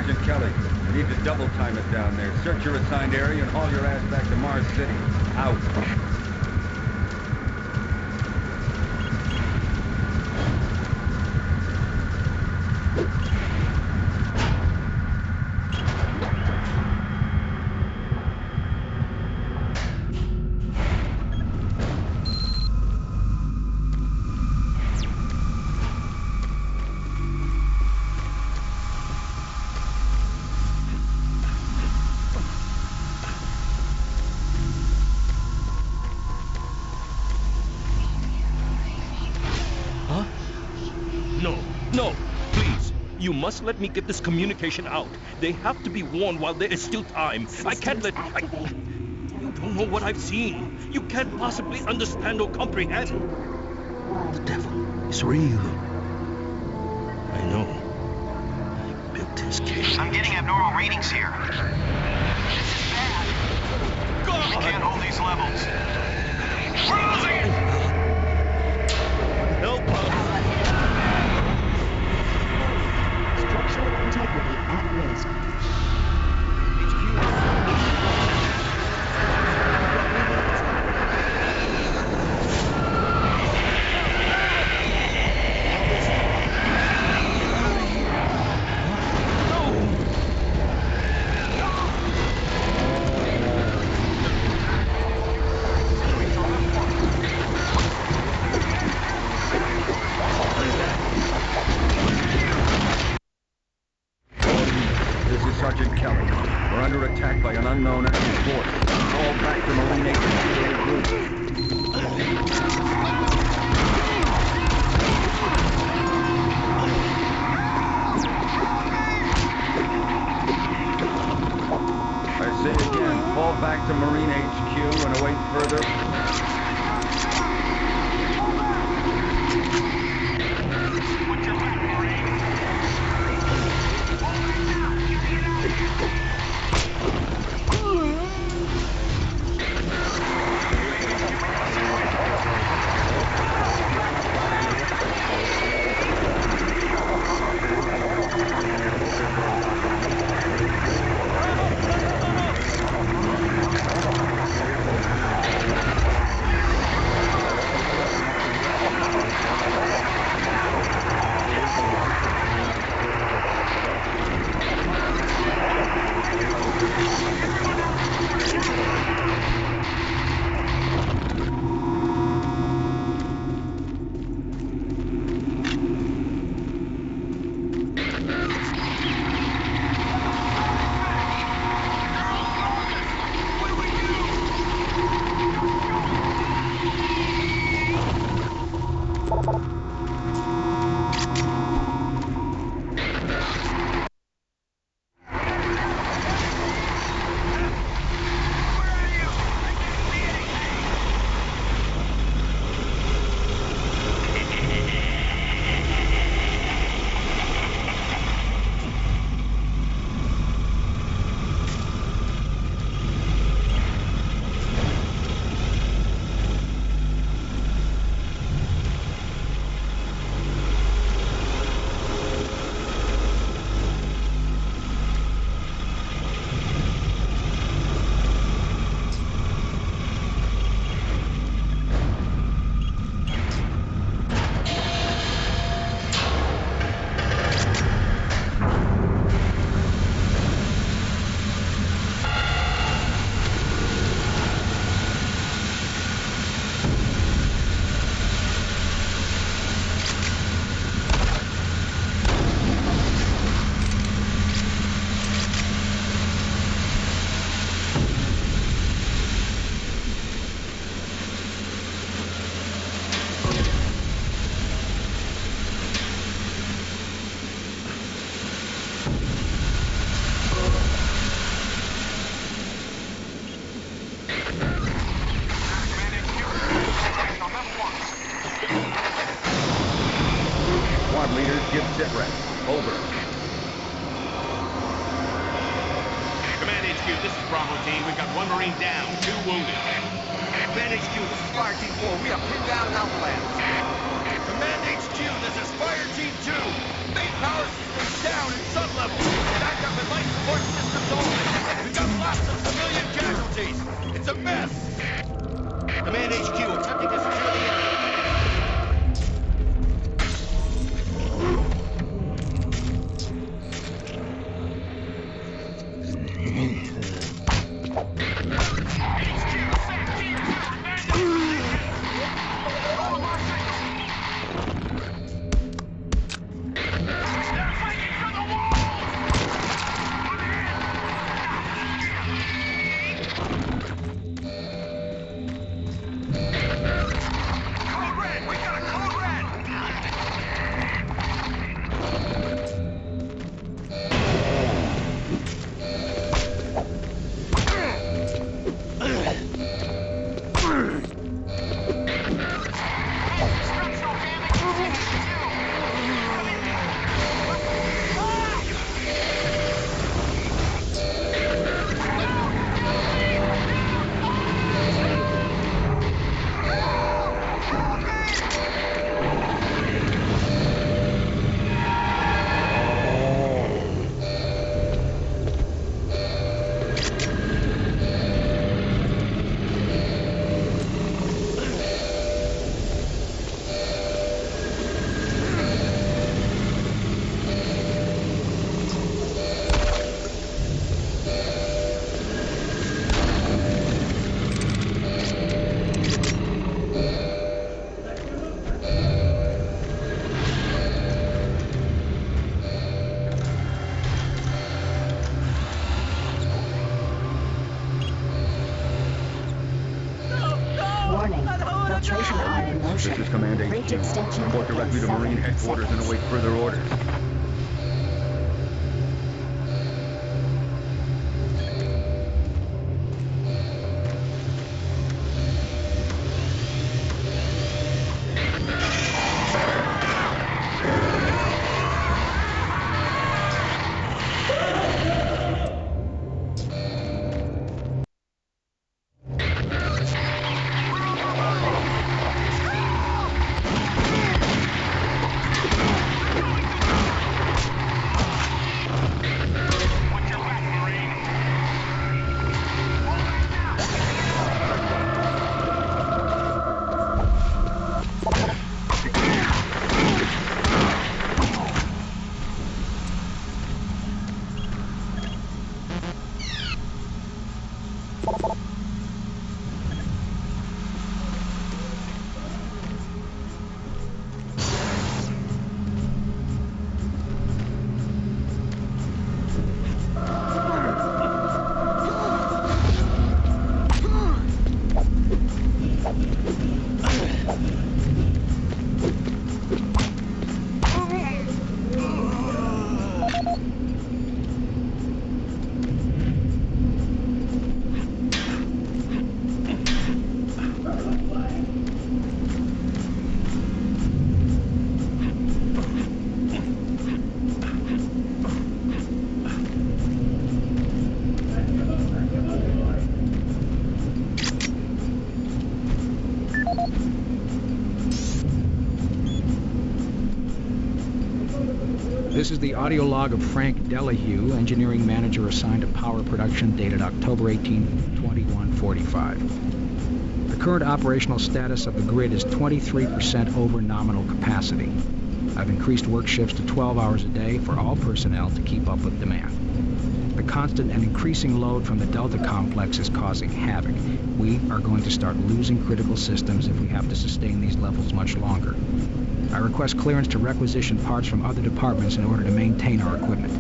Sergeant Kelly. You need to double time it down there. Search your assigned area and haul your ass back to Mars City. Out. No, please. You must let me get this communication out. They have to be warned while there is still time. I can't let... You don't know what I've seen. You can't possibly understand or comprehend. The devil is real. I know. I built his cage. I'm getting abnormal readings here. This is bad. God! We can't hold these levels. We're losing it! Help us! Structural integrity at risk. Sergeant Kelly. We're under attack by an unknown enemy force. Fall back to Marine Agent I say again, fall back to Marine HQ and await further... Leaders, give sit rep. Over. Command HQ, this is Bravo Team. We've got one Marine down, 2 wounded. Command HQ, this is Fire Team 4. We are pinned down in Alpha Labs. Command HQ, this is Fire Team 2. Main power system down in sub-level. Backup support systems only. We've got lots of civilian casualties. It's a mess. Command HQ, attempting to secure the area. Filtration on in motion. This is Command Bridge HQ. extension Report directly to in Marine 7 Headquarters and seconds. await further orders. This is the audio log of Frank Delahue, engineering manager assigned to power production, dated October 18, 2145. The current operational status of the grid is 23% over nominal capacity. I've increased work shifts to 12 hours a day for all personnel to keep up with demand. The constant and increasing load from the Delta complex is causing havoc. We are going to start losing critical systems if we have to sustain these levels much longer. I request clearance to requisition parts from other departments in order to maintain our equipment.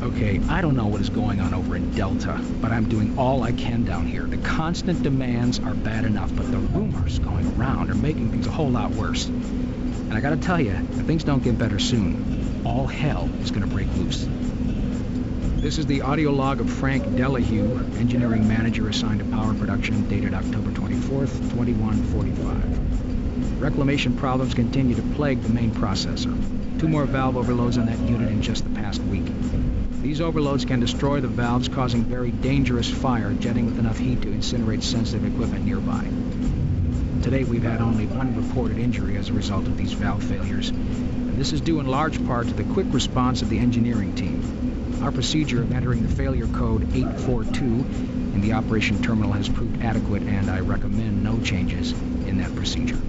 Okay, I don't know what is going on over in Delta, but I'm doing all I can down here. The constant demands are bad enough, but the rumors going around are making things a whole lot worse. And I gotta tell you, if things don't get better soon, all hell is gonna break loose. This is the audio log of Frank Delahue, engineering manager assigned to power production, dated October 24th, 2145. Reclamation problems continue to plague the main processor. 2 more valve overloads on that unit in just the past week. These overloads can destroy the valves, causing very dangerous fire, jetting with enough heat to incinerate sensitive equipment nearby. To date, we've had only 1 reported injury as a result of these valve failures, and this is due in large part to the quick response of the engineering team. Our procedure of entering the failure code 842 in the operation terminal has proved adequate, and I recommend no changes in that procedure.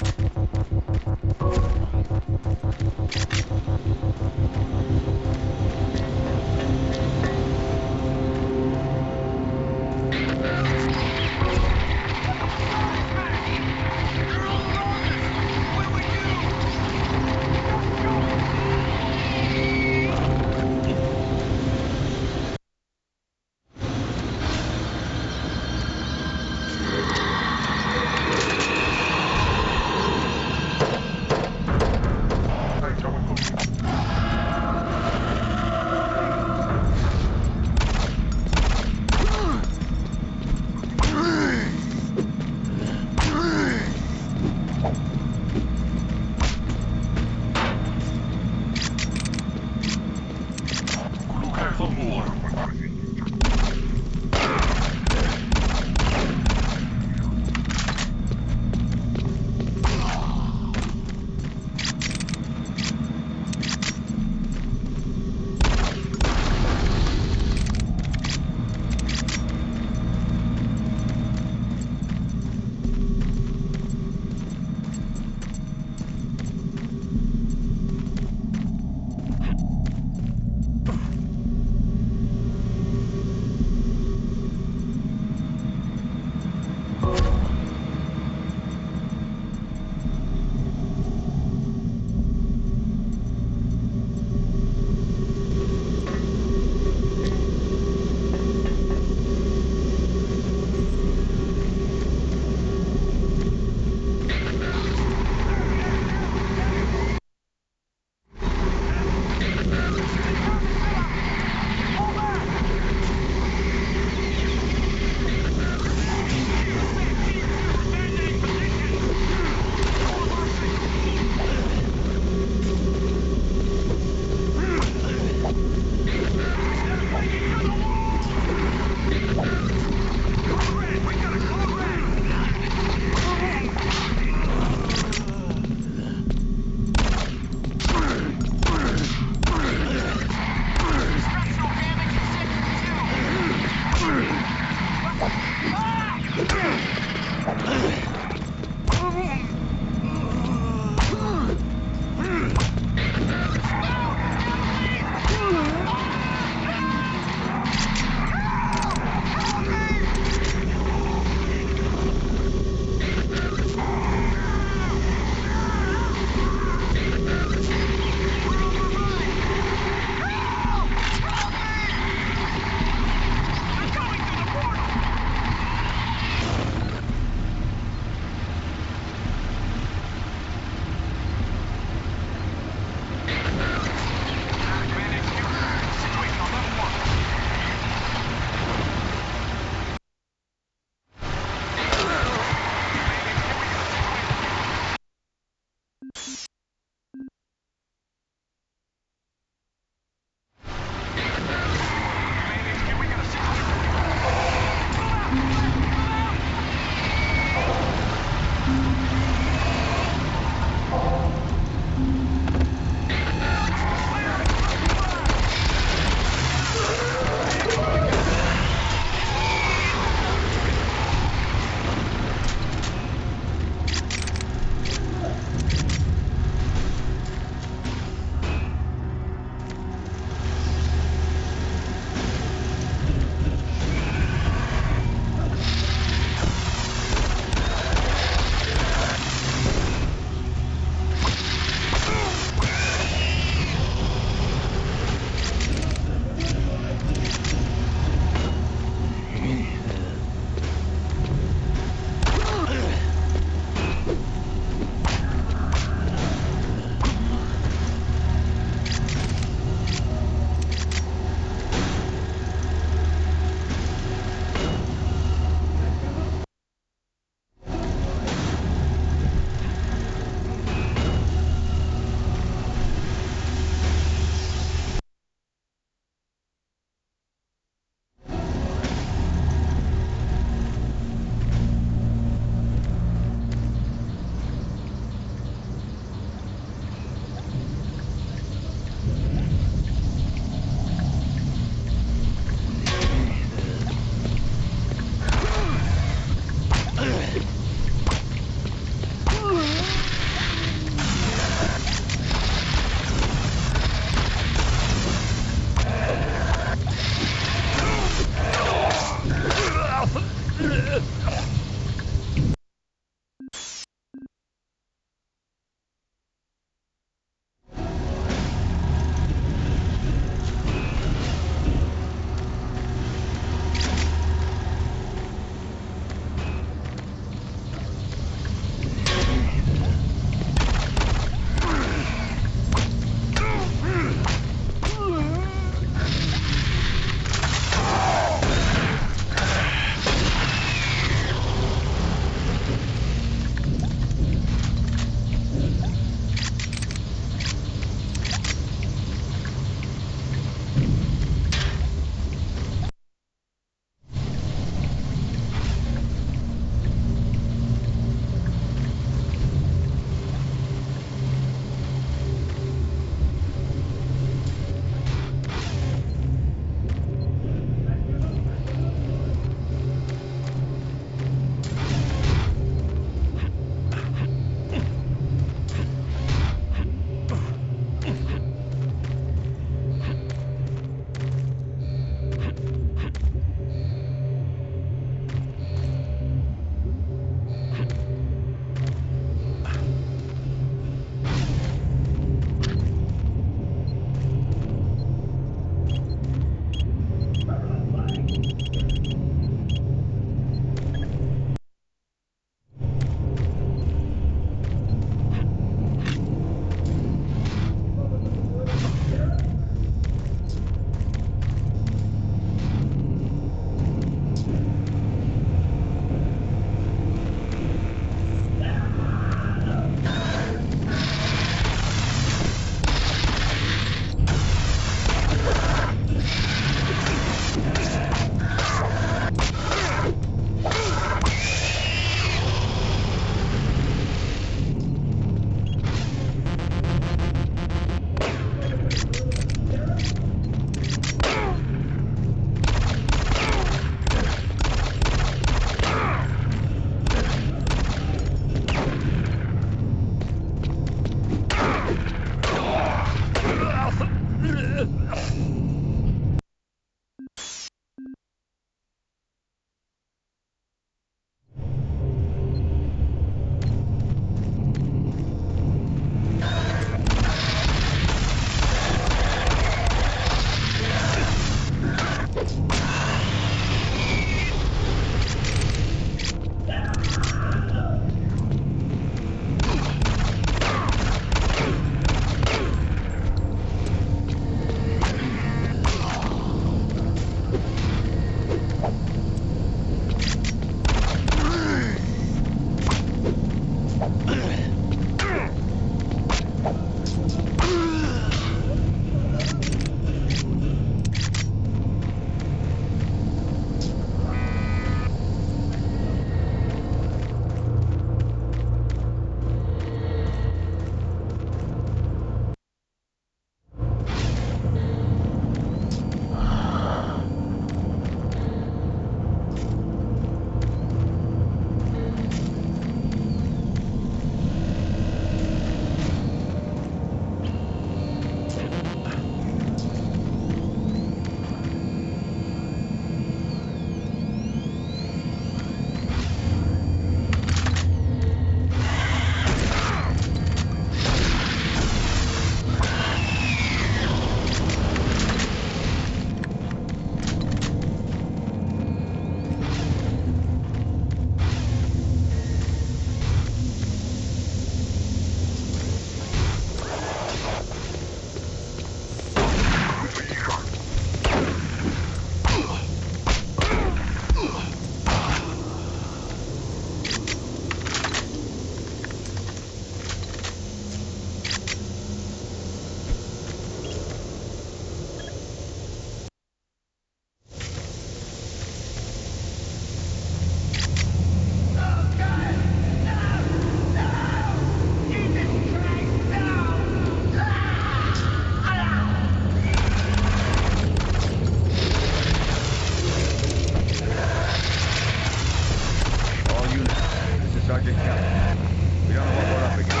We don't know what we're up against.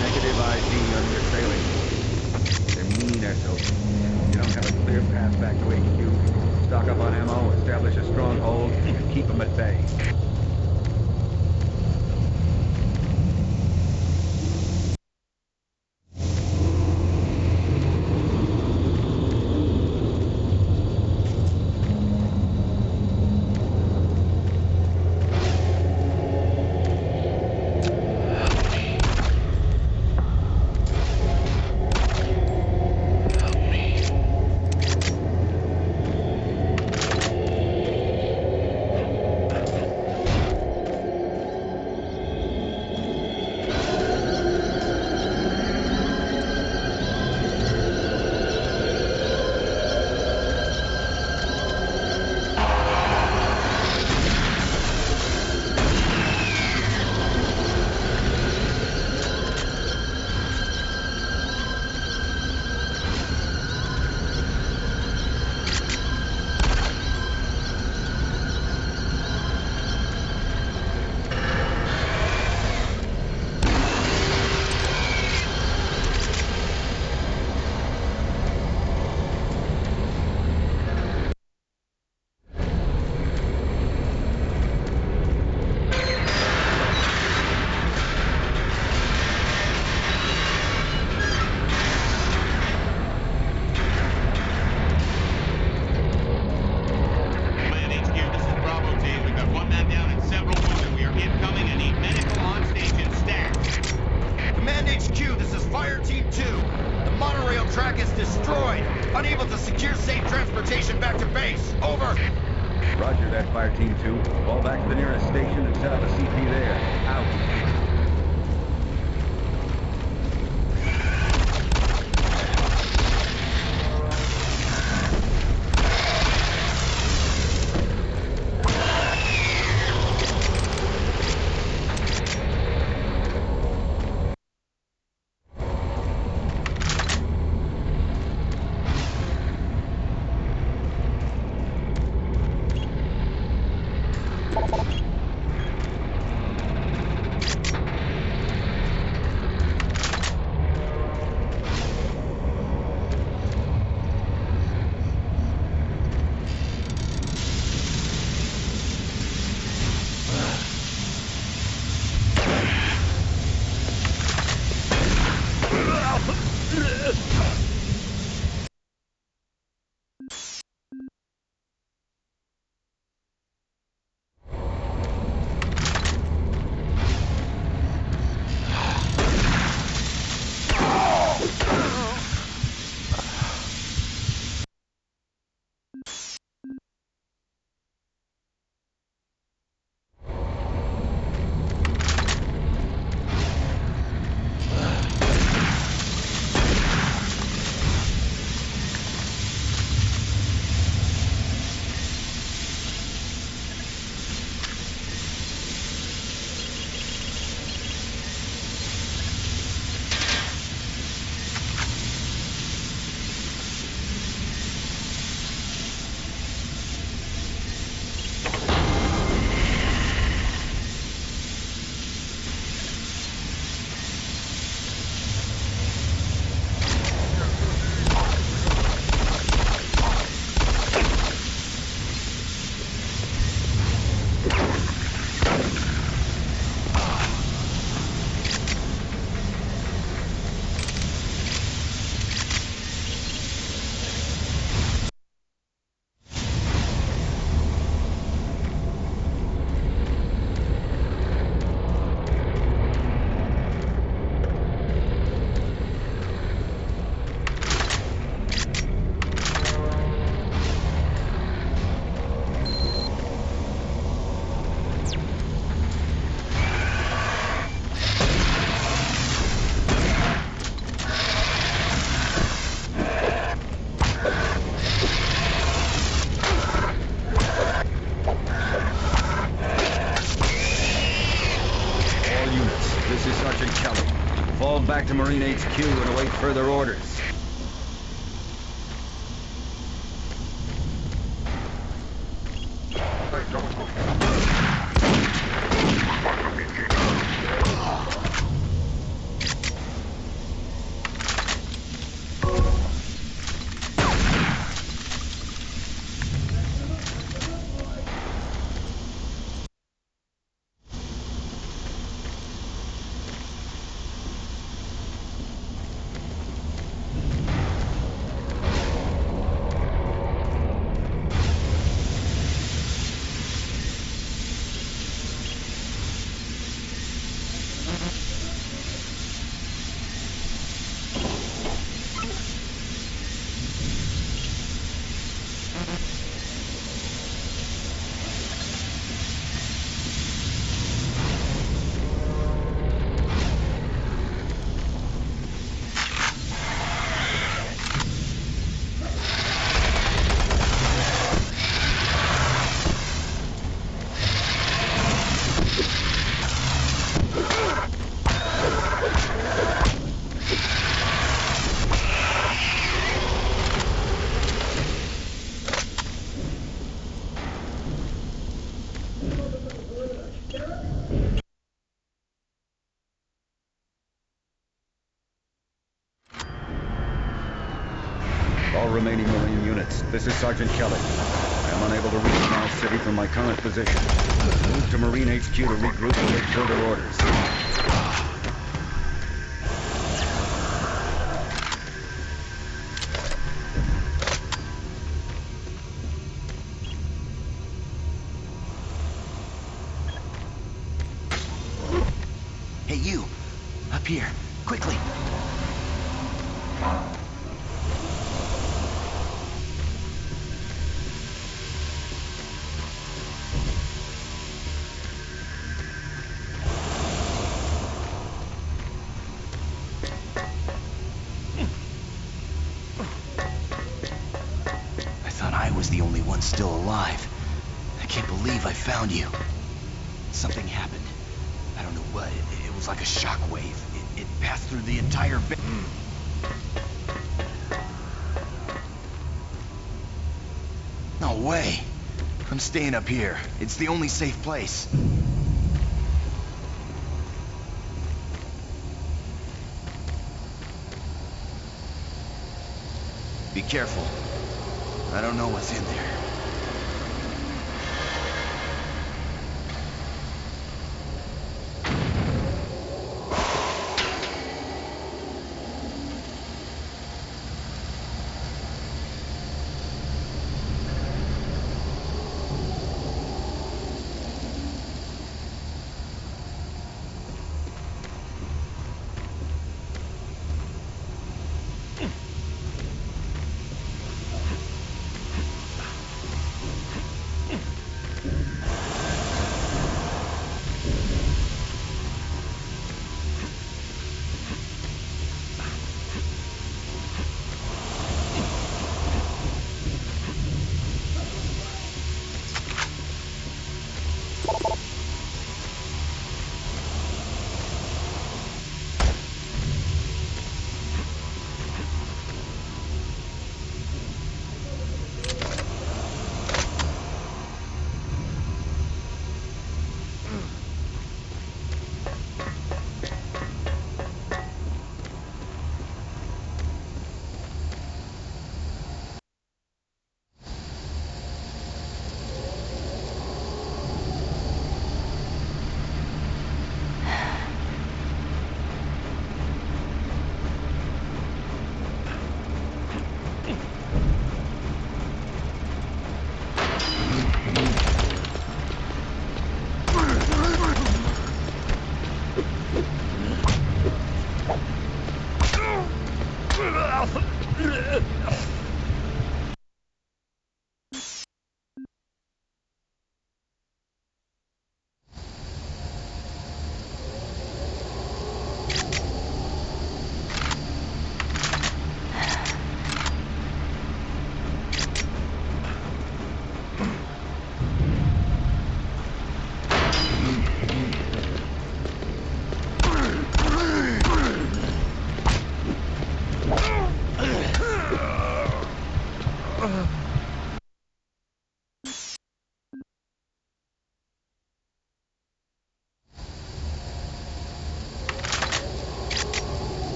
Negative ID on your assailant. They're mean SOBs. You don't have a clear path back to HQ. Stock up on ammo, establish a stronghold, and keep them at bay. Unable to secure safe transportation back to base. Over. Roger that, Fire Team 2. Fall back to the nearest station and set up a CP there. Out. Fall back to Marine HQ and await further orders. remaining Marine units. This is Sergeant Kelly. I am unable to reach Mars City from my current position. Move to Marine HQ to regroup and wait further orders. Hey, you! Up here, quickly! I thought I was the only one still alive. I can't believe I found you. Something happened. I don't know what. It was like a shockwave. It passed through the entire No way. I'm staying up here. It's the only safe place. Be careful. I don't know what's in there.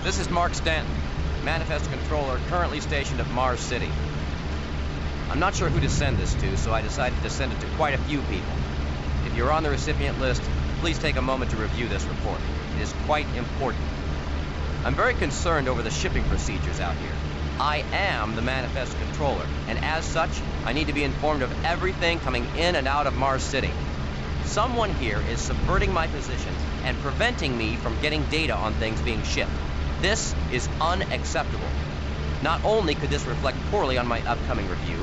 This is Mark Stanton, Manifest Controller, currently stationed at Mars City. I'm not sure who to send this to, so I decided to send it to quite a few people. If you're on the recipient list, please take a moment to review this report. It is quite important. I'm very concerned over the shipping procedures out here. I am the Manifest Controller, and as such, I need to be informed of everything coming in and out of Mars City. Someone here is subverting my position and preventing me from getting data on things being shipped. This is unacceptable. Not only could this reflect poorly on my upcoming review,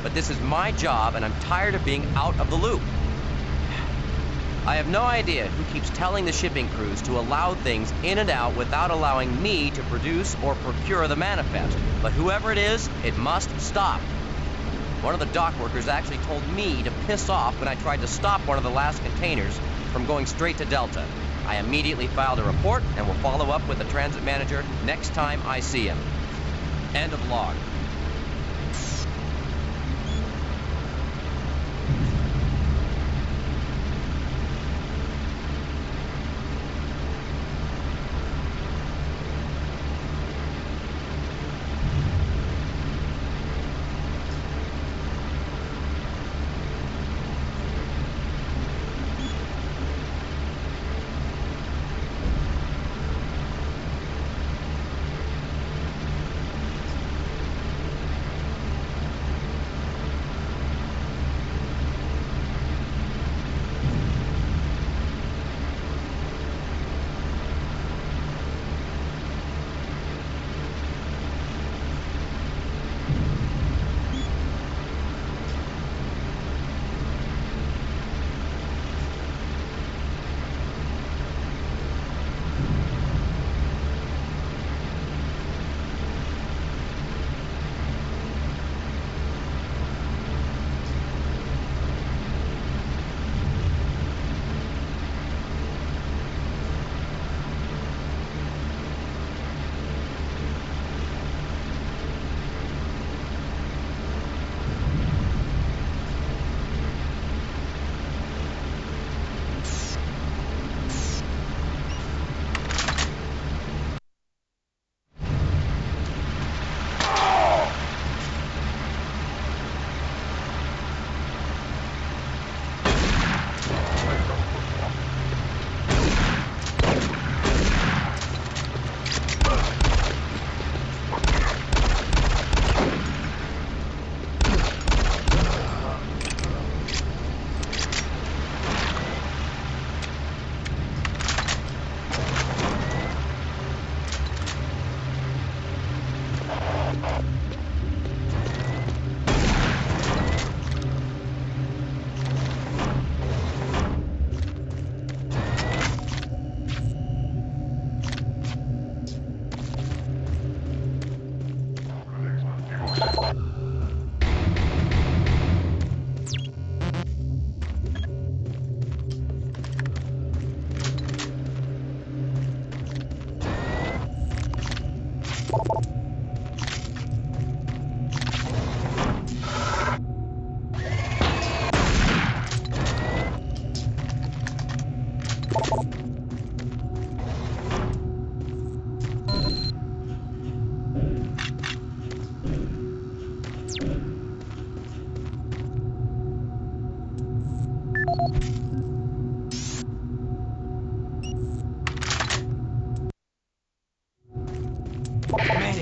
but this is my job and I'm tired of being out of the loop. I have no idea who keeps telling the shipping crews to allow things in and out without allowing me to produce or procure the manifest, but whoever it is, it must stop. One of the dock workers actually told me to piss off when I tried to stop one of the last containers from going straight to Delta. I immediately filed a report and will follow up with the transit manager next time I see him. End of log.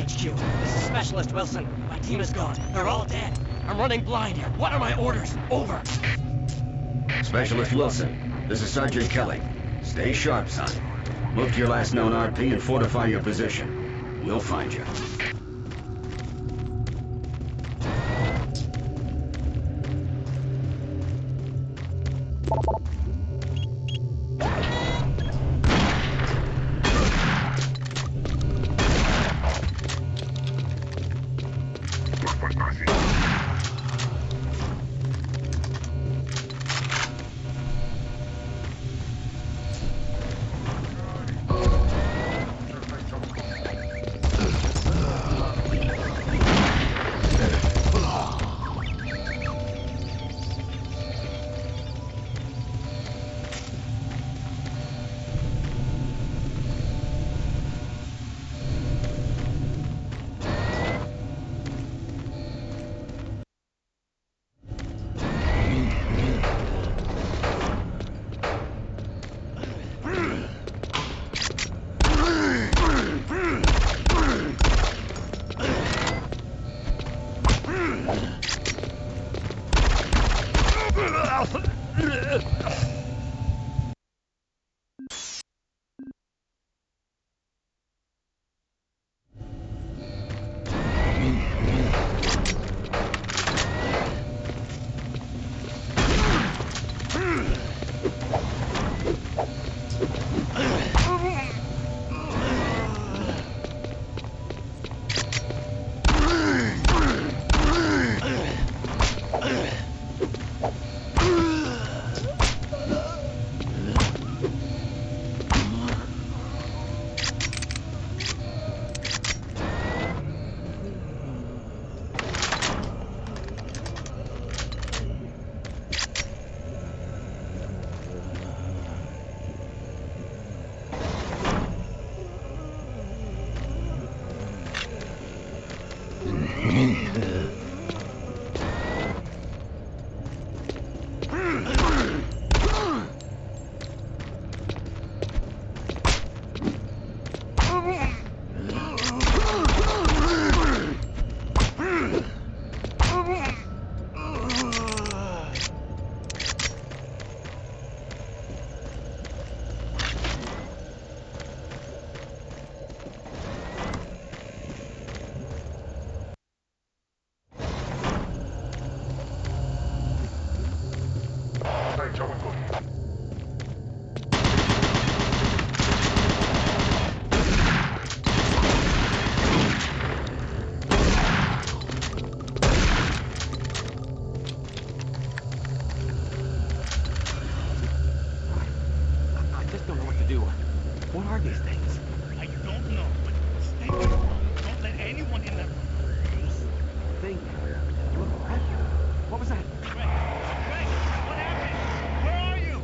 HQ. This is Specialist Wilson. My team is gone. They're all dead. I'm running blind here. What are my orders? Over. Specialist Wilson, this is Sergeant Kelly. Stay sharp, son. Move to your last known RP and fortify your position. We'll find you. are these things? I don't know, but stay in the room. Don't let anyone in that room. Think. Look, what? What was that? Greg, what happened? Where are you?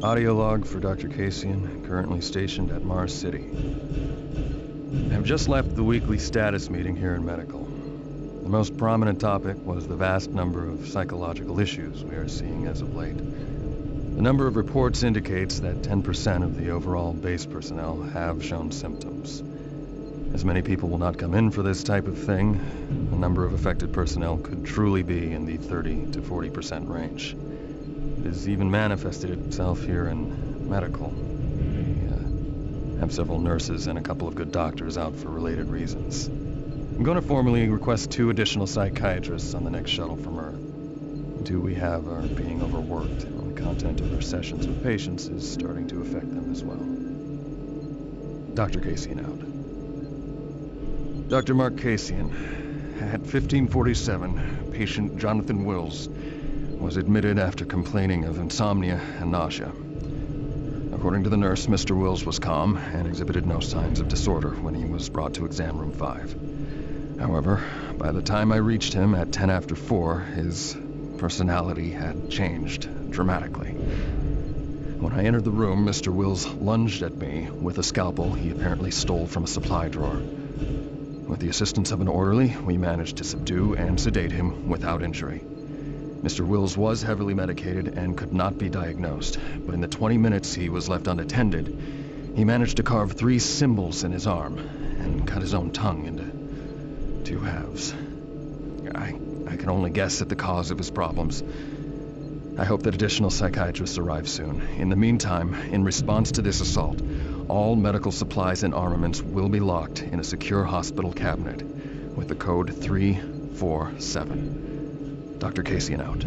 Audio log for Dr. Kasian, currently stationed at Mars City. I have just left the weekly status meeting here in medical. The most prominent topic was the vast number of psychological issues we are seeing as of late. The number of reports indicates that 10% of the overall base personnel have shown symptoms. As many people will not come in for this type of thing, the number of affected personnel could truly be in the 30 to 40% range. It has even manifested itself here in medical. We have several nurses and a couple of good doctors out for related reasons. I'm going to formally request 2 additional psychiatrists on the next shuttle from Earth. The 2 we have are being overworked, and the content of their sessions with patients is starting to affect them as well. Dr. Kasian out. Dr. Mark Kasian, at 1547, patient Jonathan Wills was admitted after complaining of insomnia and nausea. According to the nurse, Mr. Wills was calm and exhibited no signs of disorder when he was brought to exam room 5. However, by the time I reached him at 10 after 4, his personality had changed dramatically. When I entered the room, Mr. Wills lunged at me with a scalpel he apparently stole from a supply drawer. With the assistance of an orderly, we managed to subdue and sedate him without injury. Mr. Wills was heavily medicated and could not be diagnosed, but in the 20 minutes he was left unattended, he managed to carve 3 symbols in his arm and cut his own tongue into 2 halves. I can only guess at the cause of his problems. I hope that additional psychiatrists arrive soon. In the meantime, in response to this assault, all medical supplies and armaments will be locked in a secure hospital cabinet with the code 347. Dr. Kasian out.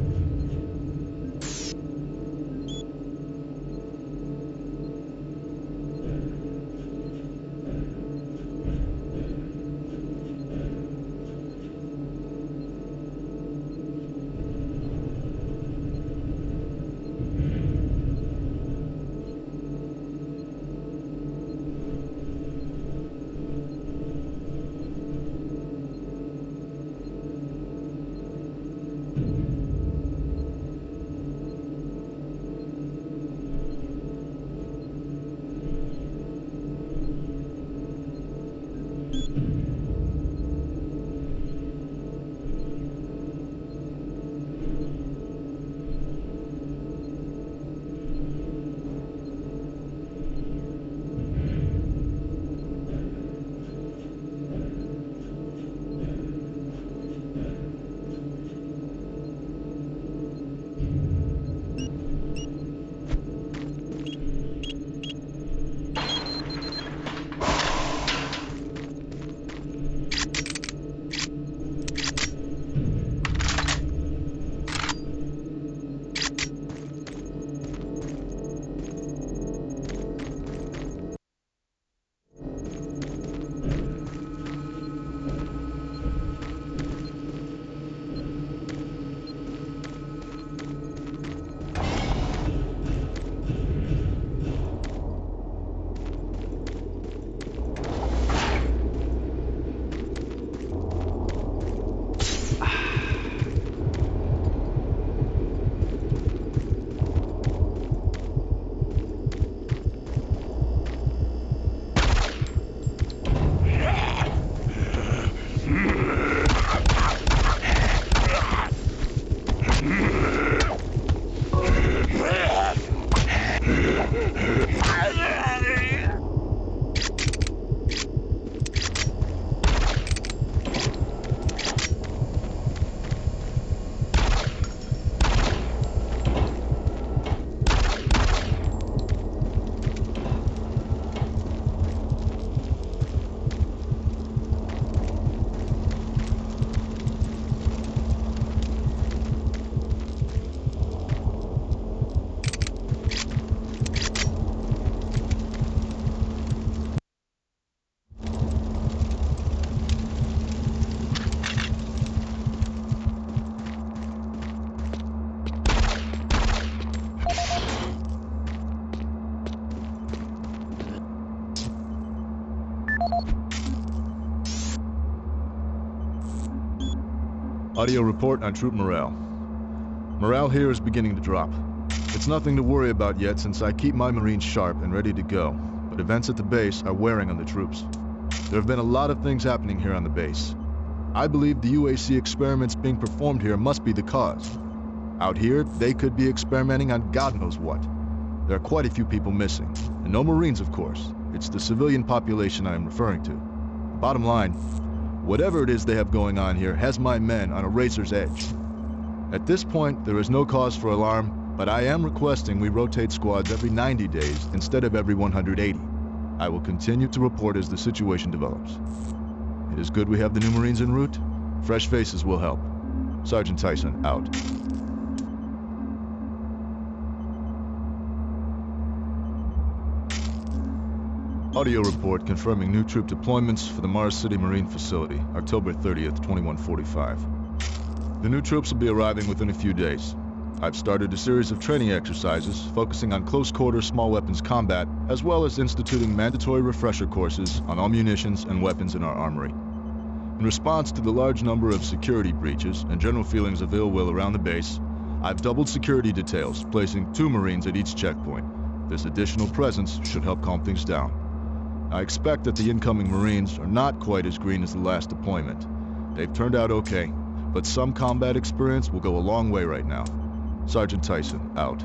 Audio report on troop morale. Morale here is beginning to drop. It's nothing to worry about yet since I keep my Marines sharp and ready to go, but events at the base are wearing on the troops. There have been a lot of things happening here on the base. I believe the UAC experiments being performed here must be the cause. Out here, they could be experimenting on God knows what. There are quite a few people missing, and no Marines, of course. It's the civilian population I am referring to. Bottom line, whatever it is they have going on here has my men on a razor's edge. At this point, there is no cause for alarm, but I am requesting we rotate squads every 90 days instead of every 180. I will continue to report as the situation develops. It is good we have the new Marines en route. Fresh faces will help. Sergeant Tyson, out. Audio report confirming new troop deployments for the Mars City Marine Facility, October 30th, 2145. The new troops will be arriving within a few days. I've started a series of training exercises focusing on close-quarter small weapons combat, as well as instituting mandatory refresher courses on all munitions and weapons in our armory. In response to the large number of security breaches and general feelings of ill will around the base, I've doubled security details, placing 2 Marines at each checkpoint. This additional presence should help calm things down. I expect that the incoming Marines are not quite as green as the last deployment. They've turned out okay, but some combat experience will go a long way right now. Sergeant Tyson, out.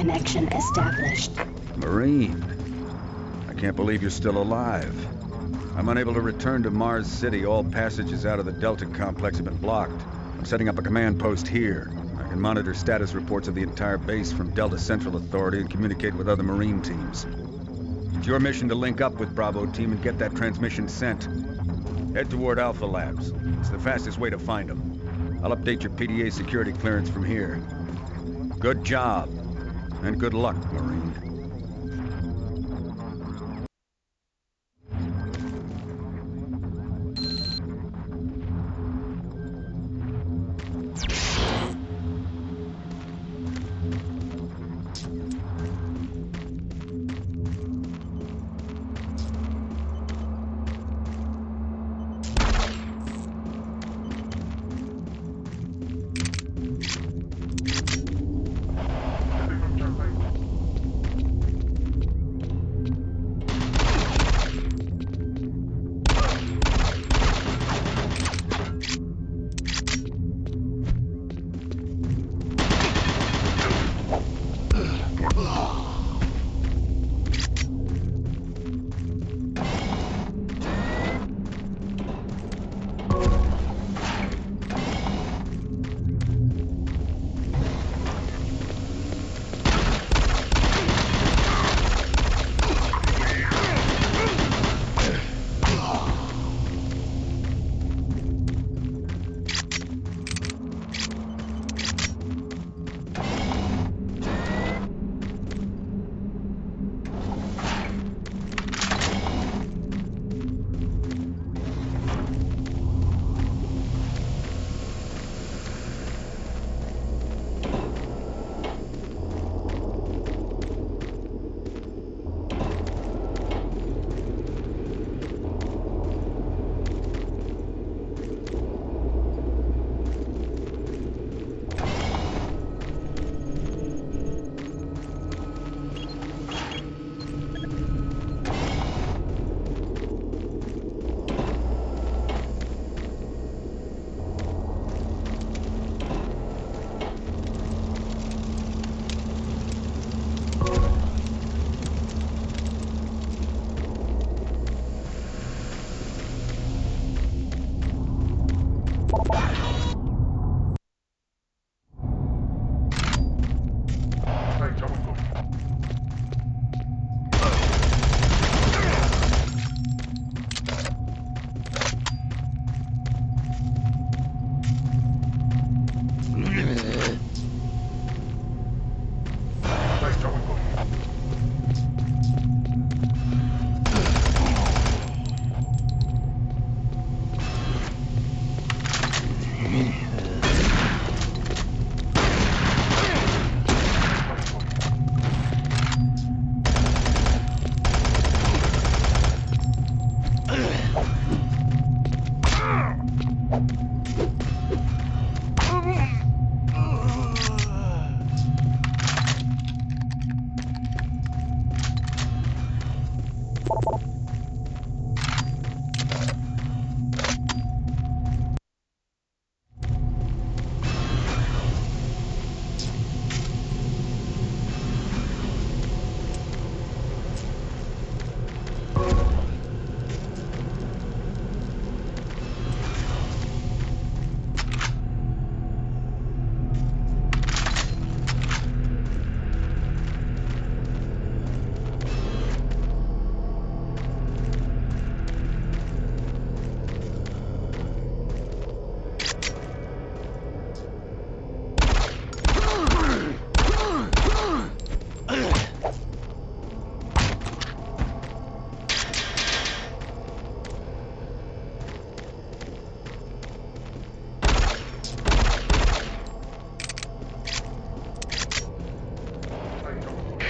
Connection established. Marine. I can't believe you're still alive. I'm unable to return to Mars City. All passages out of the Delta complex have been blocked. I'm setting up a command post here. I can monitor status reports of the entire base from Delta Central Authority and communicate with other Marine teams. It's your mission to link up with Bravo Team and get that transmission sent. Head toward Alpha Labs. It's the fastest way to find them. I'll update your PDA security clearance from here. Good job. And good luck, Marine.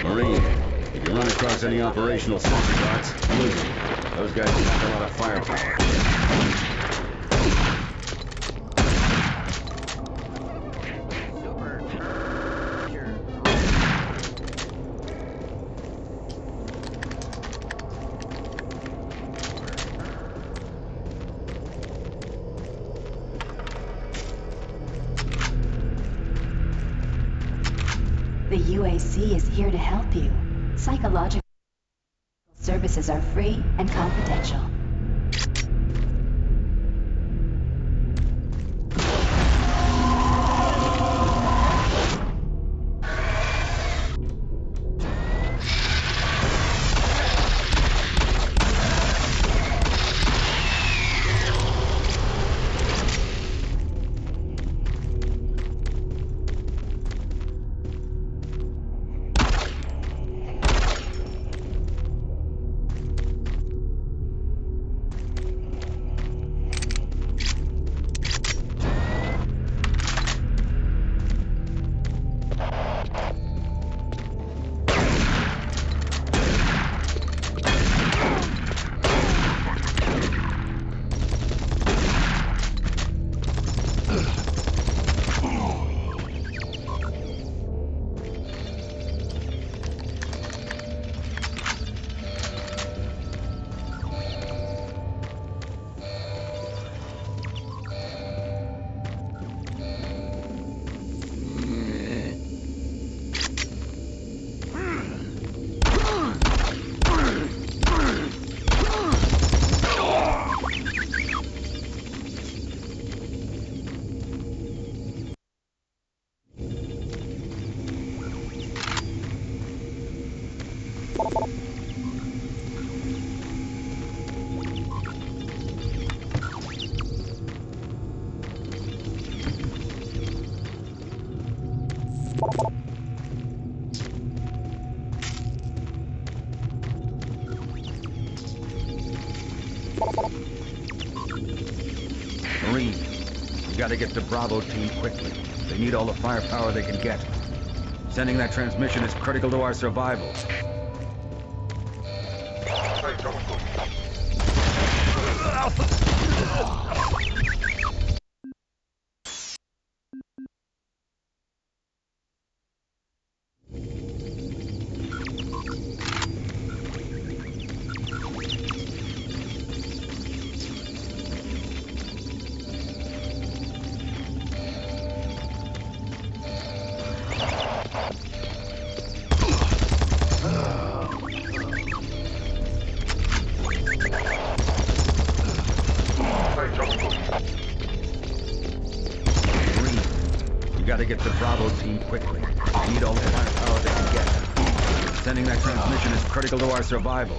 Marine, if you run across any operational sentry bots, use them. Those guys have a lot of firepower. The UAC is here to help you. Psychological services are free and confidential. Marine, we gotta get the Bravo team quickly. They need all the firepower they can get. Sending that transmission is critical to our survival. Gotta get the Bravo team quickly. They need all the firepower they can get. Sending that transmission is critical to our survival.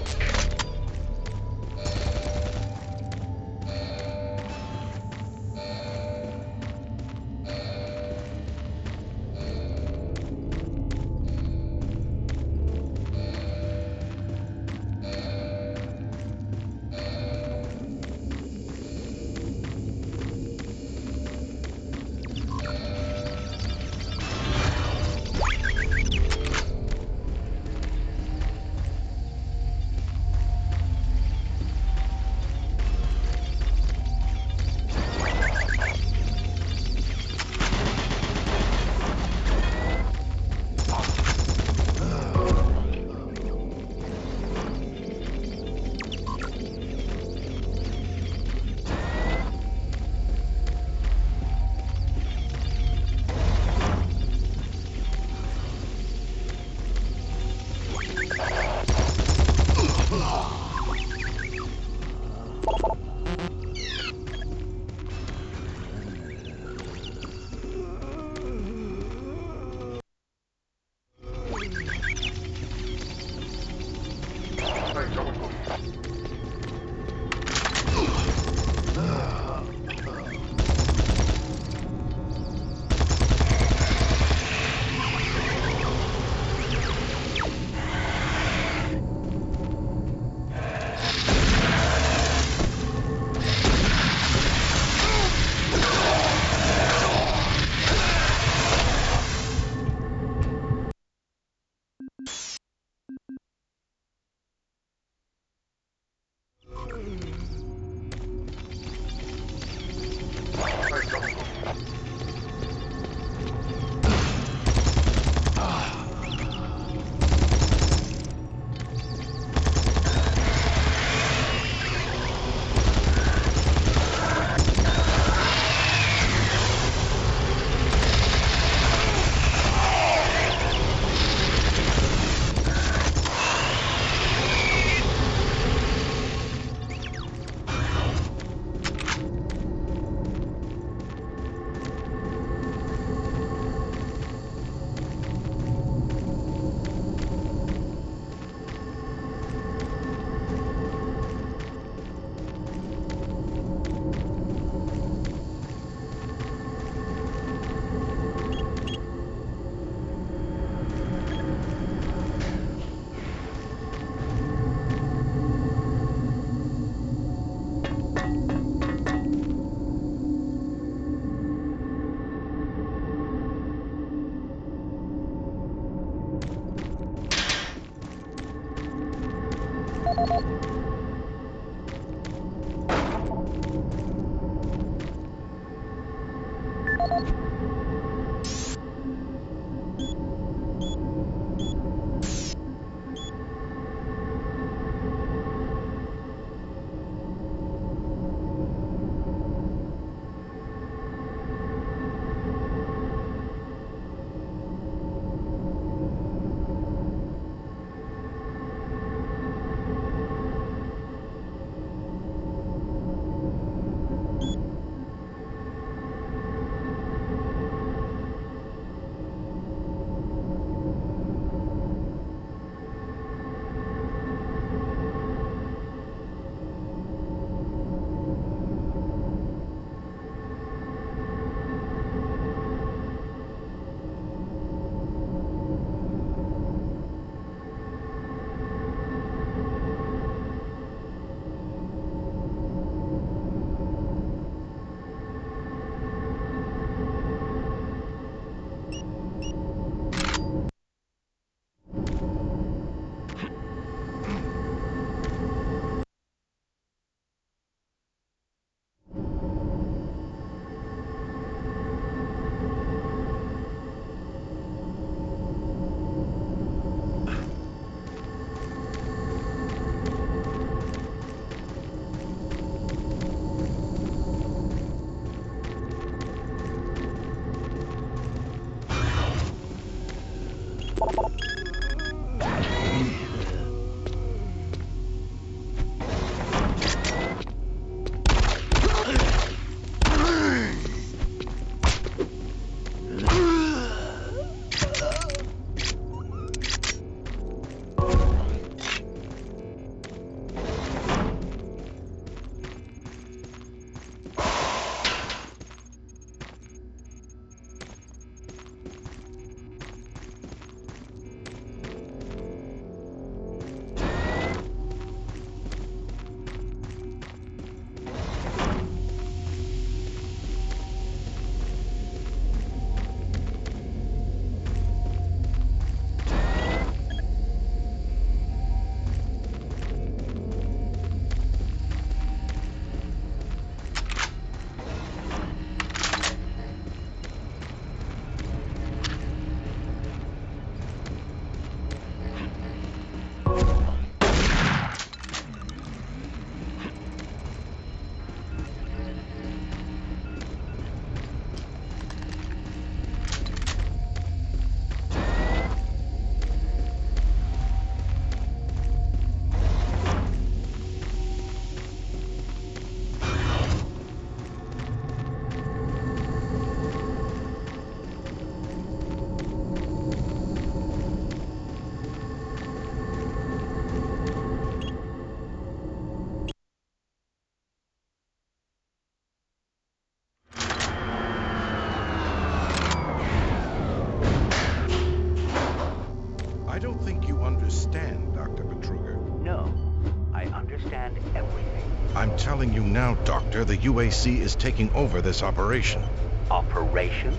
I'm telling you now, Doctor, the UAC is taking over this operation. Operation?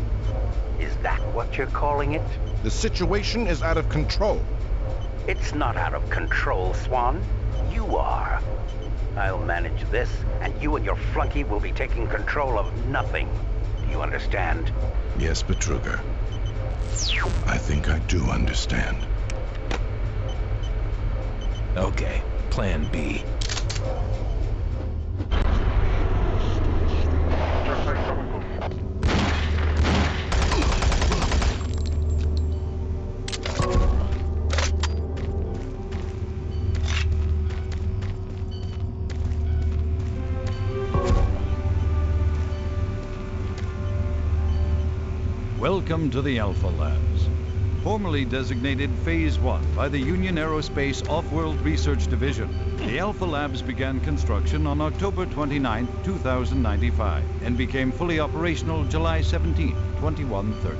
Is that what you're calling it? The situation is out of control. It's not out of control, Swan. You are. I'll manage this, and you and your flunky will be taking control of nothing. Do you understand? Yes, Betruger. I think I do understand. Okay, Plan B. Welcome to the Alpha Labs, formerly designated Phase 1 by the Union Aerospace Off-World Research Division. The Alpha Labs began construction on October 29, 2095, and became fully operational July 17, 2130.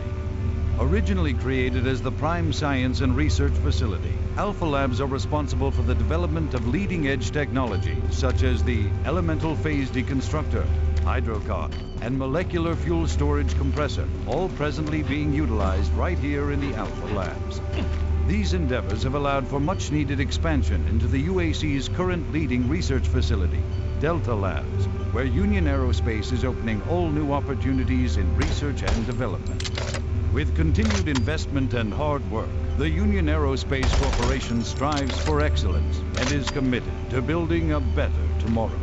Originally created as the prime science and research facility, Alpha Labs are responsible for the development of leading-edge technology, such as the elemental phase deconstructor, hydrocon, and molecular fuel storage compressor, all presently being utilized right here in the Alpha Labs. These endeavors have allowed for much-needed expansion into the UAC's current leading research facility, Delta Labs, where Union Aerospace is opening all new opportunities in research and development. With continued investment and hard work, the Union Aerospace Corporation strives for excellence and is committed to building a better tomorrow.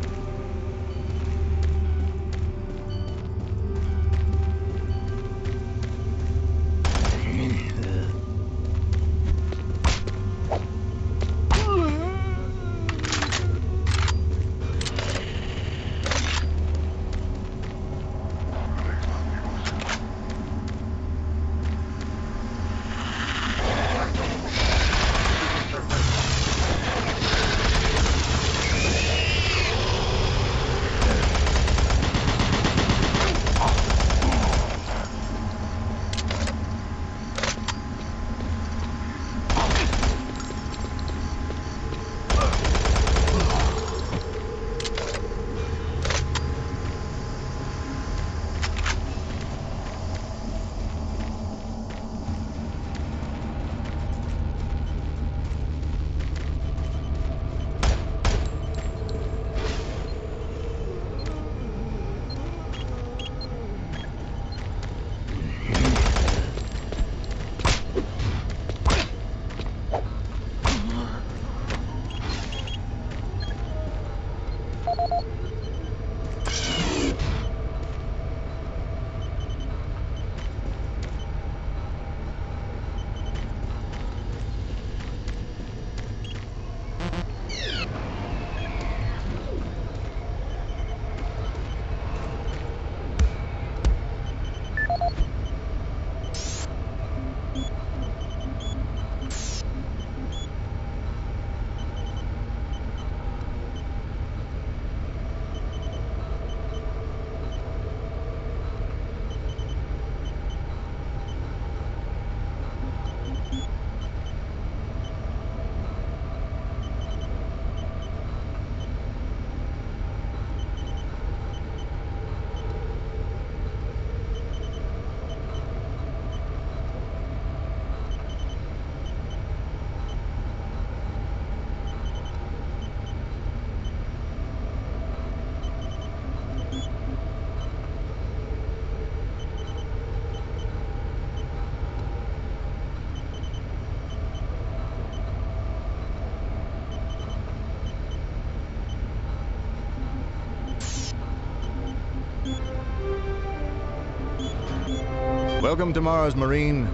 Welcome to Mars, Marine.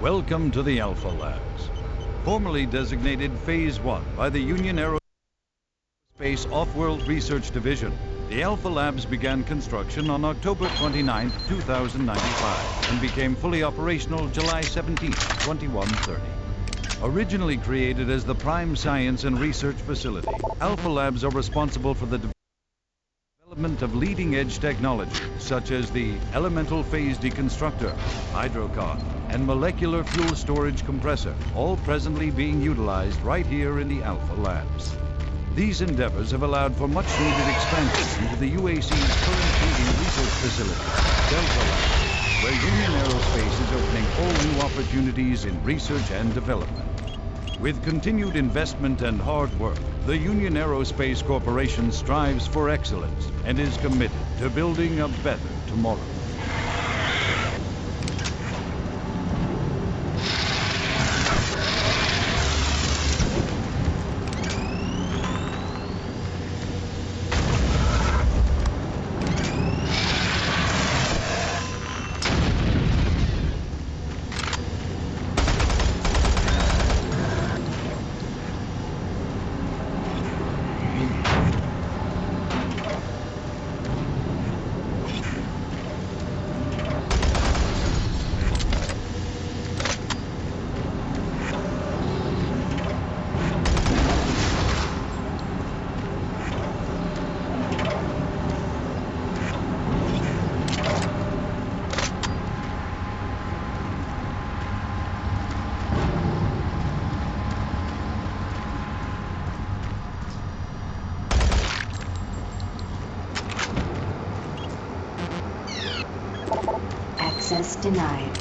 Welcome to the Alpha Labs, formerly designated Phase 1 by the Union Aerospace Off-World Research Division. The Alpha Labs began construction on October 29, 2095, and became fully operational July 17, 2130. Originally created as the prime science and research facility, Alpha Labs are responsible for the development of leading-edge technology, such as the elemental phase deconstructor, hydrocon, and molecular fuel storage compressor, all presently being utilized right here in the Alpha Labs. These endeavors have allowed for much-needed expansion into the UAC's current leading research facility, Delta Labs, where Union Aerospace is opening all new opportunities in research and development. With continued investment and hard work, the Union Aerospace Corporation strives for excellence and is committed to building a better tomorrow. Access denied.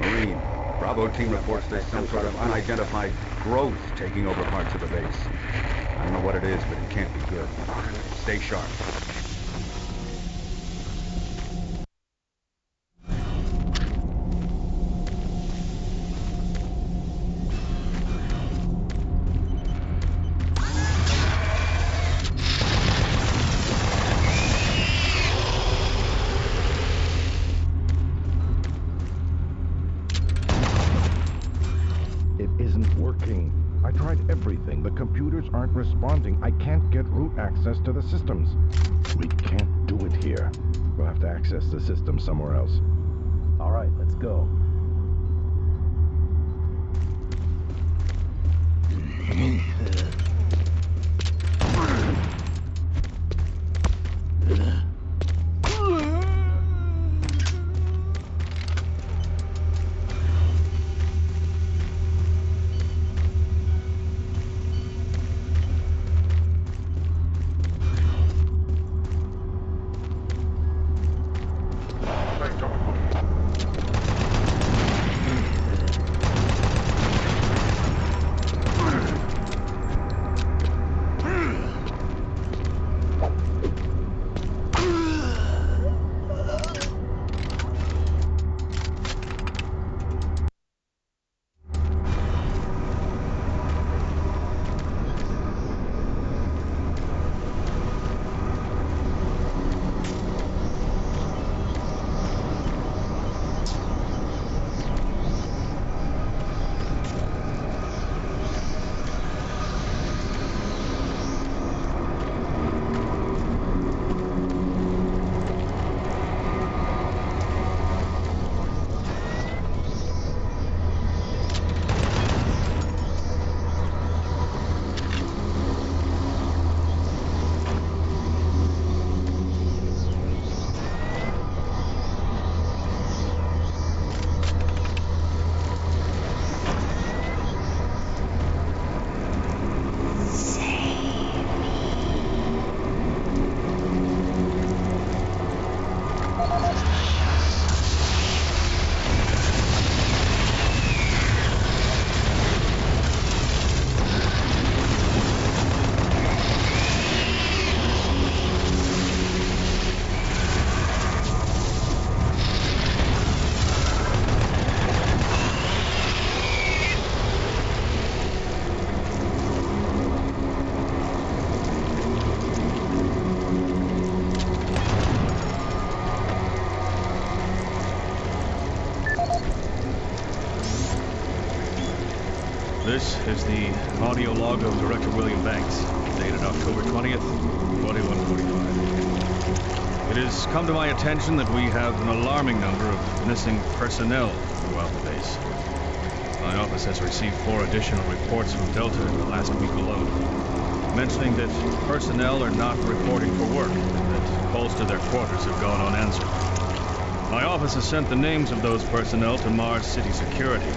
Marine, Bravo team reports there's some sort of unidentified growth taking over parts of the base. I don't know what it is, but it can't be good. Stay sharp. I tried everything. The computers aren't responding. I can't get root access to the systems. We can't do it here. We'll have to access the system somewhere else. All right, let's go. This is the audio log of Director William Banks, dated October 20th, 2145. It has come to my attention that we have an alarming number of missing personnel throughout the base. My office has received 4 additional reports from Delta in the last week alone, mentioning that personnel are not reporting for work and that calls to their quarters have gone unanswered. My office has sent the names of those personnel to Mars City Security,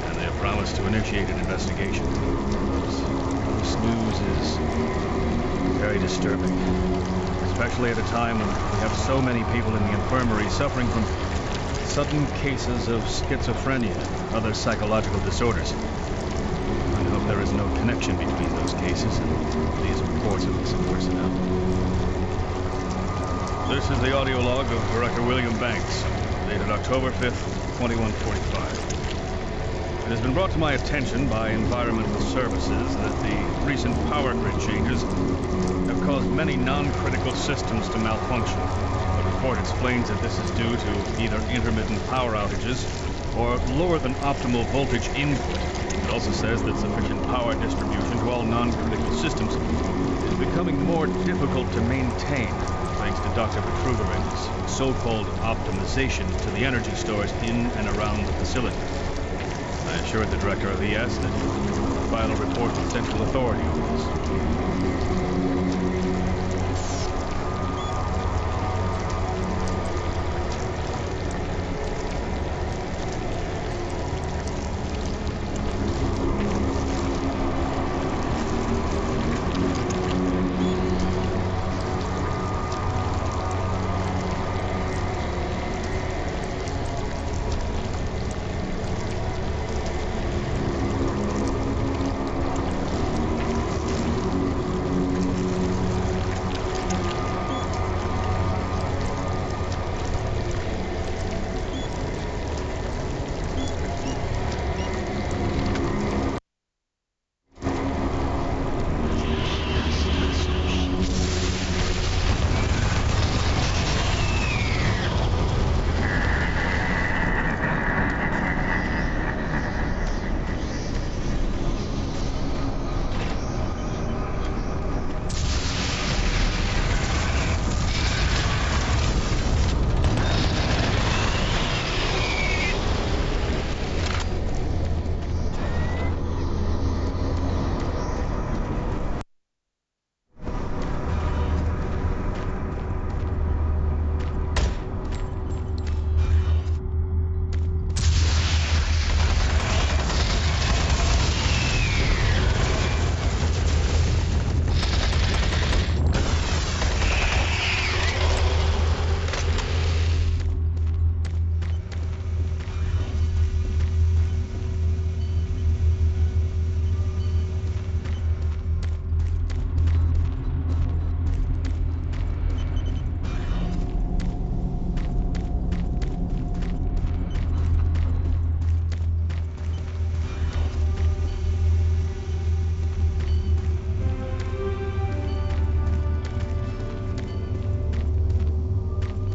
and they have promised to initiate an investigation. This news is very disturbing, especially at a time when we have so many people in the infirmary suffering from sudden cases of schizophrenia and other psychological disorders. I hope there is no connection between those cases and these reports of missing personnel. This is the audio log of Director William Banks, dated October 5th, 2145. It has been brought to my attention by Environmental Services that the recent power grid changes have caused many non-critical systems to malfunction. The report explains that this is due to either intermittent power outages or lower than optimal voltage input. It also says that sufficient power distribution to all non-critical systems is becoming more difficult to maintain, thanks to Dr. Petruger and his so-called optimization to the energy stores in and around the facility. I assured the director of ES that he would file a report with central authority on this.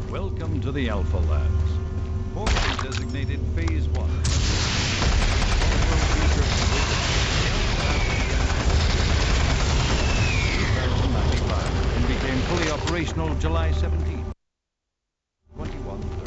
Welcome to the Alpha Labs, formerly designated Phase 1. And became fully operational July 17th. 2130.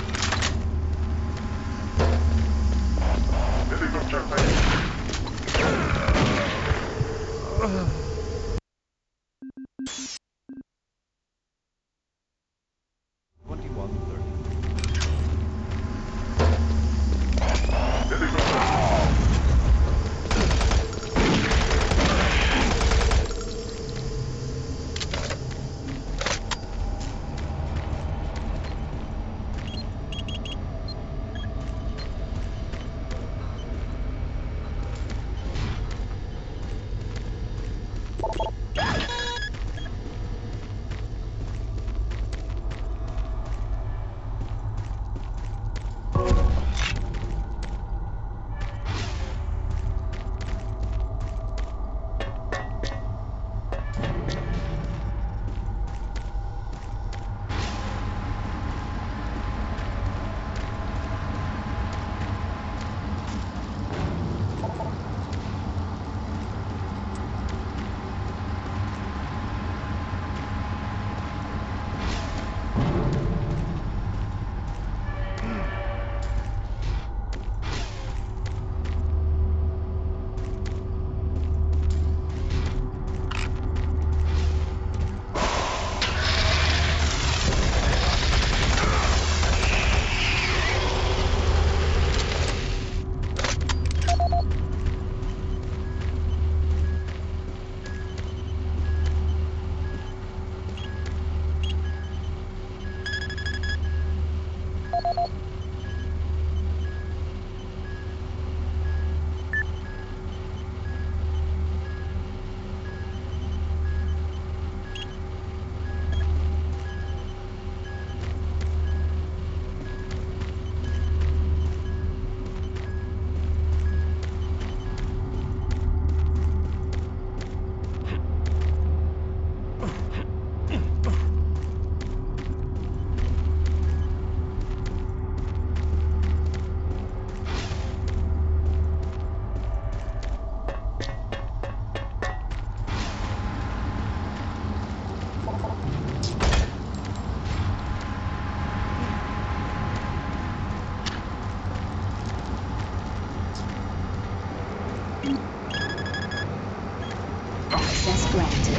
Access granted.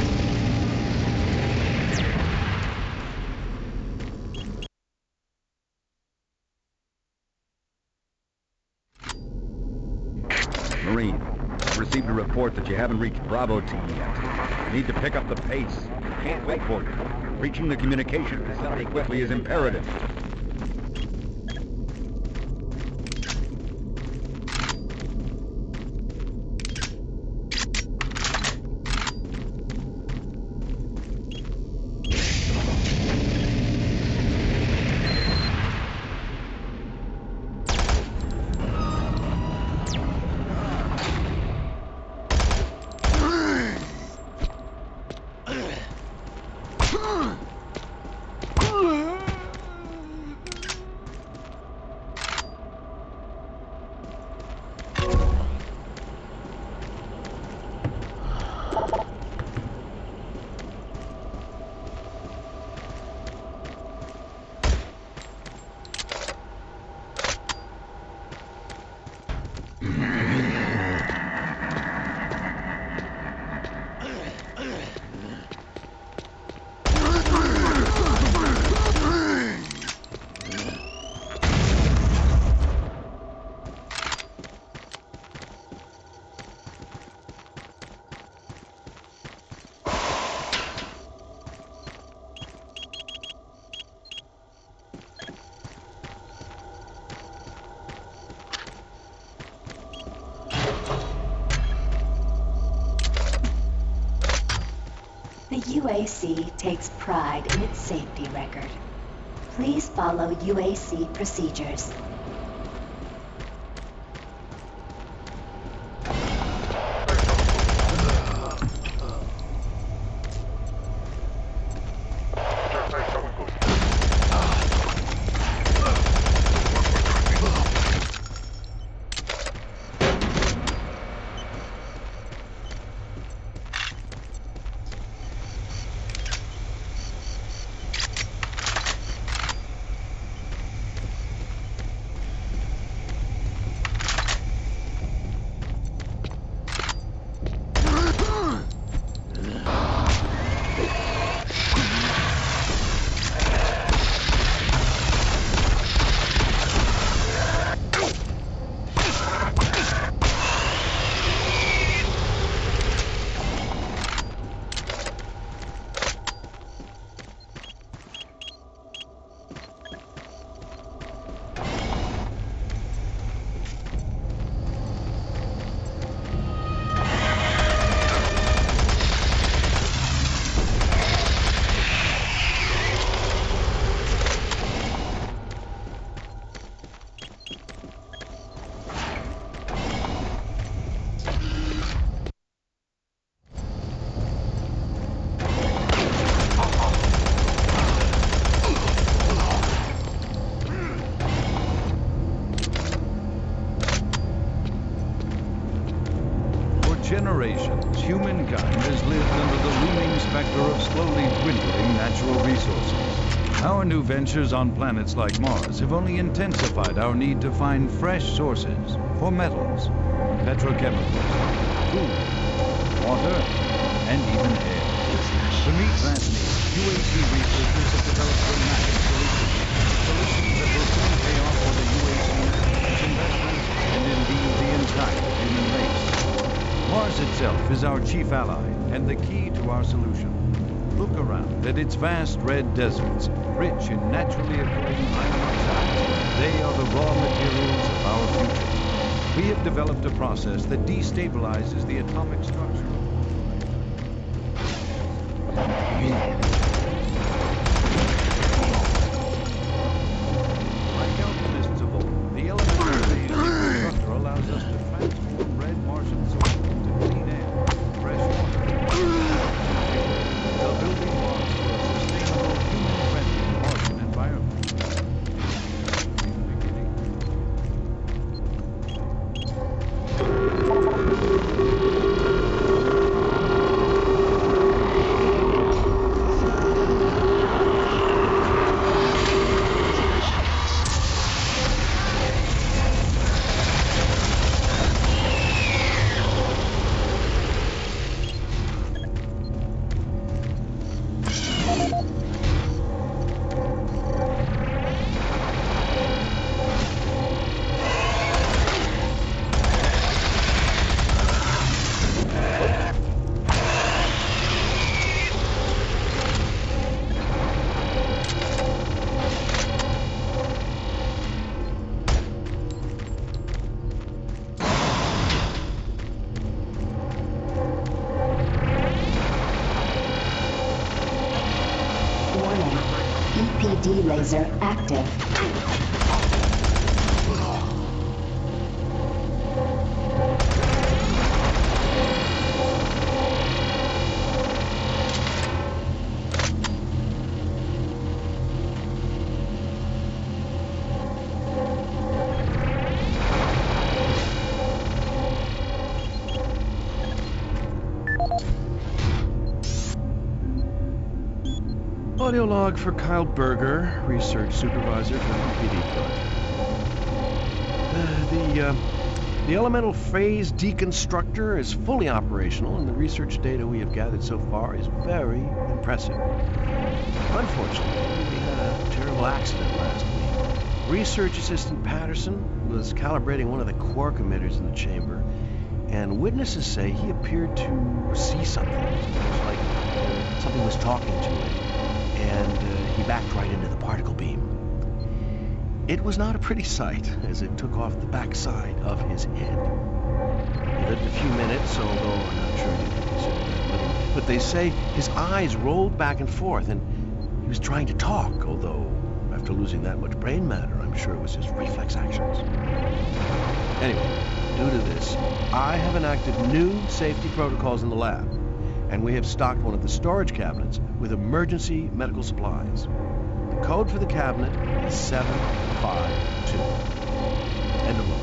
Marine, I've received a report that you haven't reached Bravo Team yet. You need to pick up the pace. We can't wait for you. Reaching the communication facility quickly is imperative. The UAC takes pride in its safety record. Please follow UAC procedures. Generations, humankind has lived under the looming specter of slowly dwindling natural resources. Our new ventures on planets like Mars have only intensified our need to find fresh sources for metals, petrochemicals, food, water, and even air. To meet that need, UAC researchers have developed dramatic solutions. Solutions that will soon pay off for the UAC, its investors, and indeed the entire human race. Mars itself is our chief ally and the key to our solution. Look around at its vast red deserts, rich in naturally occurring iron oxides. They are the raw materials of our future. We have developed a process that destabilizes the atomic structure. Like alchemists of old, the elementary structure allows us to transform red Martian soil into clean air, fresh water, the building blocks for a sustainable, human-friendly Martian environment. Warning. EPD laser active. Audio log for Kyle Berger, research supervisor for the EPD project. The elemental phase deconstructor is fully operational, and the research data we have gathered so far is very impressive. Unfortunately, we had a terrible accident last week. Research assistant Patterson was calibrating one of the quark emitters in the chamber, and witnesses say he appeared to see something. It was like something was talking to him. And he backed right into the particle beam. It was not a pretty sight, as it took off the backside of his head. He lived a few minutes, although I'm not sure you can consider that living. But they say his eyes rolled back and forth, and he was trying to talk, although after losing that much brain matter, I'm sure it was his reflex actions. Anyway, due to this, I have enacted new safety protocols in the lab, and we have stocked one of the storage cabinets with emergency medical supplies. The code for the cabinet is 752. End of log.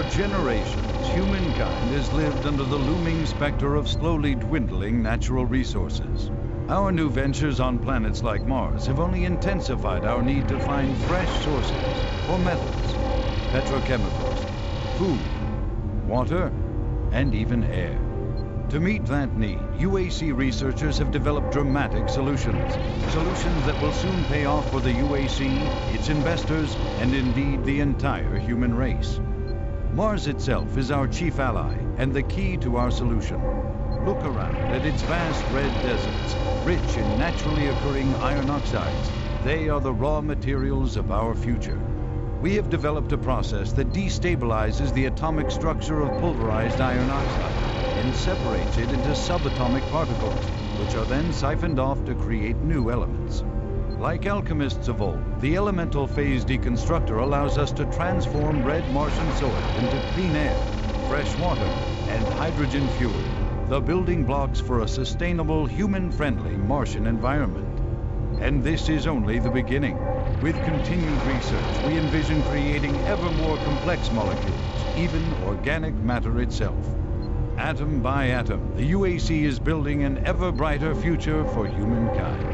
Generations, humankind has lived under the looming specter of slowly dwindling natural resources. Our new ventures on planets like Mars have only intensified our need to find fresh sources for metals, petrochemicals, food, water, and even air. To meet that need, UAC researchers have developed dramatic solutions. Solutions that will soon pay off for the UAC, its investors, and indeed the entire human race. Mars itself is our chief ally and the key to our solution. Look around at its vast red deserts, rich in naturally occurring iron oxides. They are the raw materials of our future. We have developed a process that destabilizes the atomic structure of pulverized iron oxide and separates it into subatomic particles, which are then siphoned off to create new elements. Like alchemists of old, the elemental phase deconstructor allows us to transform red Martian soil into clean air, fresh water, and hydrogen fuel, the building blocks for a sustainable, human-friendly Martian environment. And this is only the beginning. With continued research, we envision creating ever more complex molecules, even organic matter itself. Atom by atom, the UAC is building an ever brighter future for humankind.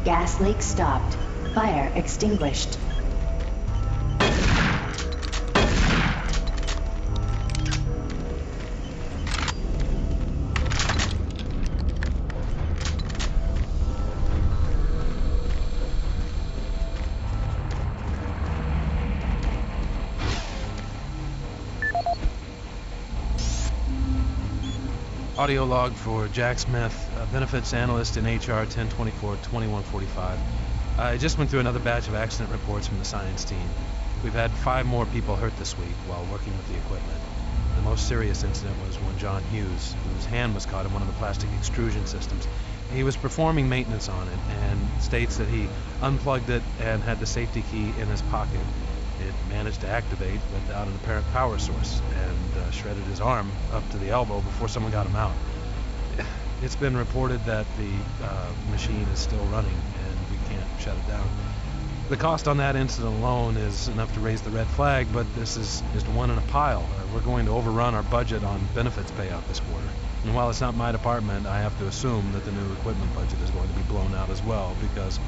Gas leak stopped. Fire extinguished. Audio log for Jack Smith, benefits analyst in HR 1024-2145. I just went through another batch of accident reports from the science team. We've had 5 more people hurt this week while working with the equipment. The most serious incident was one John Hughes, whose hand was caught in one of the plastic extrusion systems. He was performing maintenance on it and states that he unplugged it and had the safety key in his pocket. It managed to activate without an apparent power source and shredded his arm up to the elbow before someone got him out. It's been reported that the machine is still running and we can't shut it down. The cost on that incident alone is enough to raise the red flag, but this is just one in a pile. We're going to overrun our budget on benefits payout this quarter. And while it's not my department, I have to assume that the new equipment budget is going to be blown out as well because,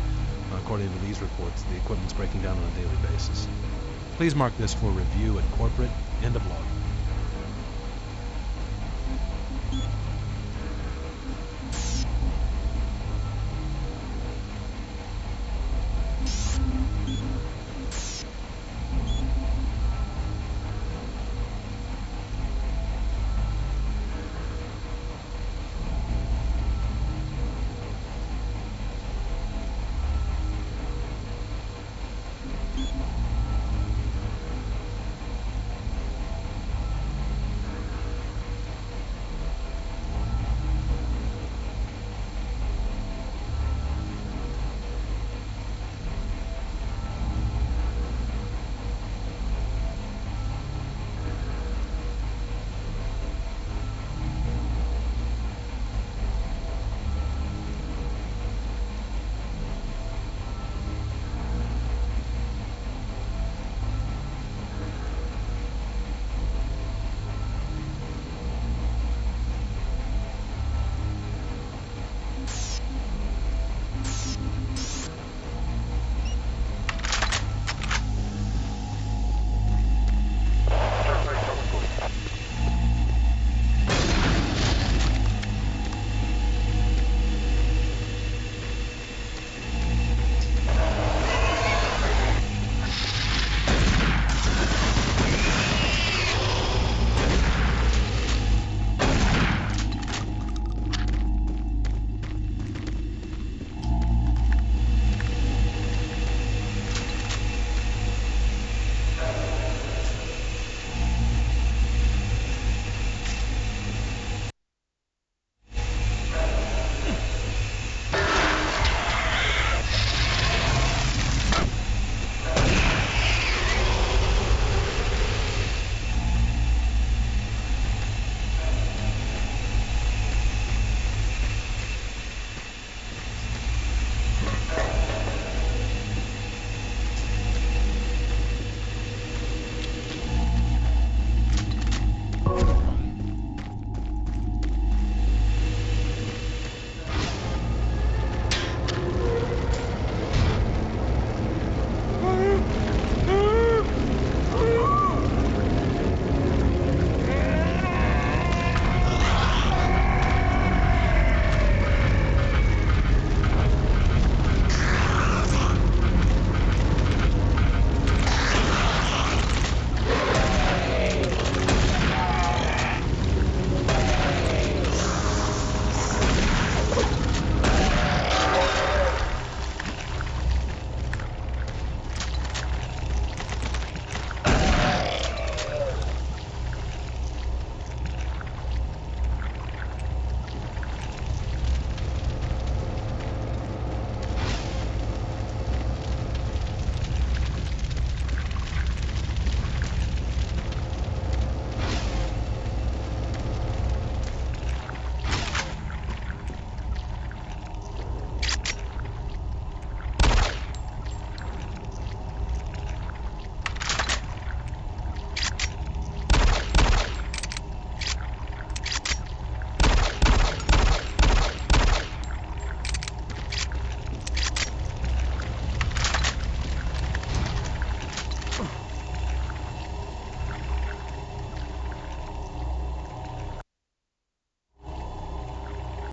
according to these reports, the equipment's breaking down on a daily basis. Please mark this for review at corporate. End of log.